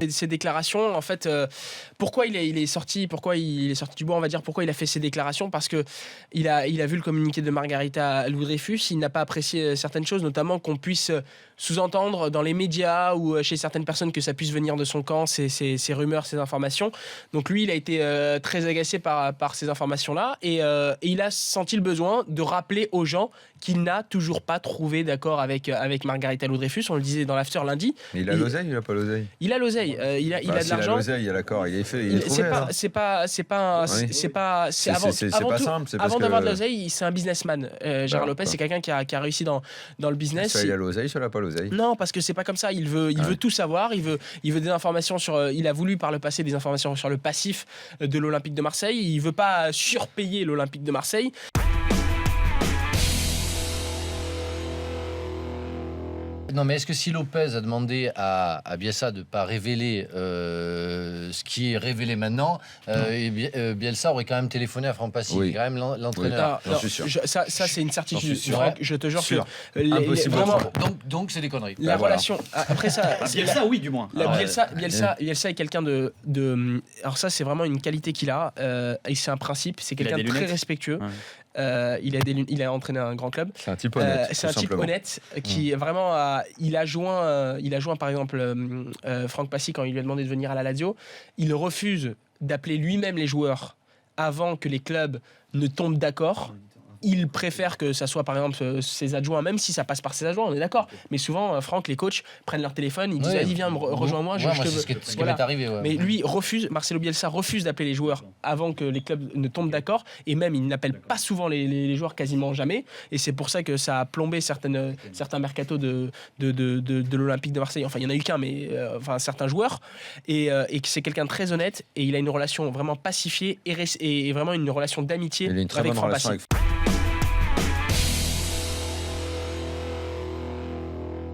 Ces déclarations, en fait, pourquoi il est sorti du bois, on va dire, pourquoi il a fait ces déclarations? Parce que il a vu le communiqué de Margarita Louis-Dreyfus, il n'a pas apprécié certaines choses, notamment qu'on puisse sous-entendre dans les médias ou chez certaines personnes que ça puisse venir de son camp, ces rumeurs, ces informations. Donc lui, il a été très agacé par ces informations-là et il a senti le besoin de rappeler aux gens qu'il n'a toujours pas trouvé d'accord avec Margarita Louis-Dreyfus. On le disait dans l'after lundi. Mais il a l'oseille, il n'a pas l'oseille? Il a l'oseille, il a de l'argent. Il a l'oseille, d'accord, il est fait. C'est pas simple. Avant d'avoir de l'oseille, c'est un businessman. Gérard Lopez, c'est quelqu'un qui a réussi dans le business. Soit il a l'oseille, soit il n'a pas l'oseille. Non, parce que c'est pas comme ça. Il veut tout savoir. Il veut des informations sur. Il a voulu par le passé des informations sur le passif de l'Olympique de Marseille. Il veut pas surpayer l'Olympique de Marseille. Non, mais est-ce que si Lopez a demandé à Bielsa de ne pas révéler ce qui est révélé maintenant, Bielsa aurait quand même téléphoné à Franck Passy, qui est quand même l'entraîneur. J'en suis sûr. Ça, c'est une certitude. Je te jure que impossible. Donc c'est des conneries. La relation. Après ça, Bielsa, oui, du moins. Bielsa est quelqu'un de. Alors ça, c'est vraiment une qualité qu'il a. Et c'est un principe. C'est quelqu'un de très respectueux. Ouais. Il a entraîné un grand club. C'est un type honnête. C'est un type honnête qui vraiment il a joint par exemple Franck Passy quand il lui a demandé de venir à la Lazio. Il refuse d'appeler lui-même les joueurs avant que les clubs ne tombent d'accord. Il préfère que ça soit par exemple ses adjoints, même si ça passe par ses adjoints, on est d'accord. Mais souvent, Franck, les coachs prennent leur téléphone, ils disent vas-y, viens, rejoins-moi. C'est ce qui m'est arrivé. Ouais. Mais lui Marcelo Bielsa refuse d'appeler les joueurs avant que les clubs ne tombent d'accord. Et même, il n'appelle pas souvent les joueurs, quasiment jamais. Et c'est pour ça que ça a plombé certains mercatos de l'Olympique de Marseille. Enfin, il n'y en a eu qu'un, mais certains joueurs. Et que c'est quelqu'un de très honnête. Et il a une relation vraiment pacifiée et vraiment une relation d'amitié avec Franck Passy.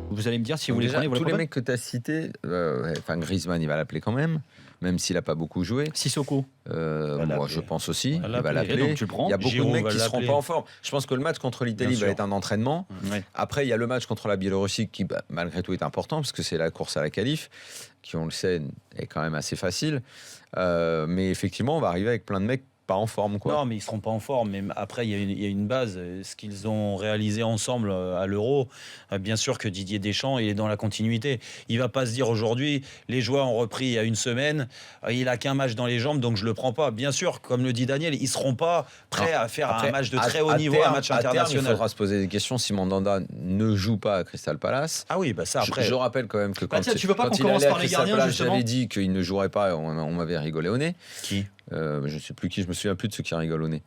Vous allez me dire si vous les prenez. Tous les mecs que tu as cités, Griezmann, il va l'appeler quand même s'il n'a pas beaucoup joué. Sissoko. Moi, je pense aussi. Il va l'appeler. Il y a beaucoup de mecs qui ne seront pas en forme. Je pense que le match contre l'Italie va être un entraînement. Ouais. Après, il y a le match contre la Biélorussie qui, malgré tout, est important parce que c'est la course à la qualif, qui, on le sait, est quand même assez facile. Mais effectivement, on va arriver avec plein de mecs pas en forme, quoi. Non, mais ils seront pas en forme. Mais après, il y a une base. Ce qu'ils ont réalisé ensemble à l'Euro, bien sûr que Didier Deschamps, il est dans la continuité. Il va pas se dire aujourd'hui, les joueurs ont repris il y a une semaine, il a qu'un match dans les jambes, donc je le prends pas. Bien sûr, comme le dit Daniel, ils seront pas prêts à faire un match de très haut niveau, un match international. Il faudra se poser des questions si Mandanda ne joue pas à Crystal Palace. Ah oui, ça après. Je rappelle quand même que quand tu veux pas qu'on commence par les gardiens, justement. J'avais dit qu'il ne jouerait pas, on m'avait rigolé au nez. Qui? Je ne sais plus qui, je me souviens plus de ceux qui rigolent au nez.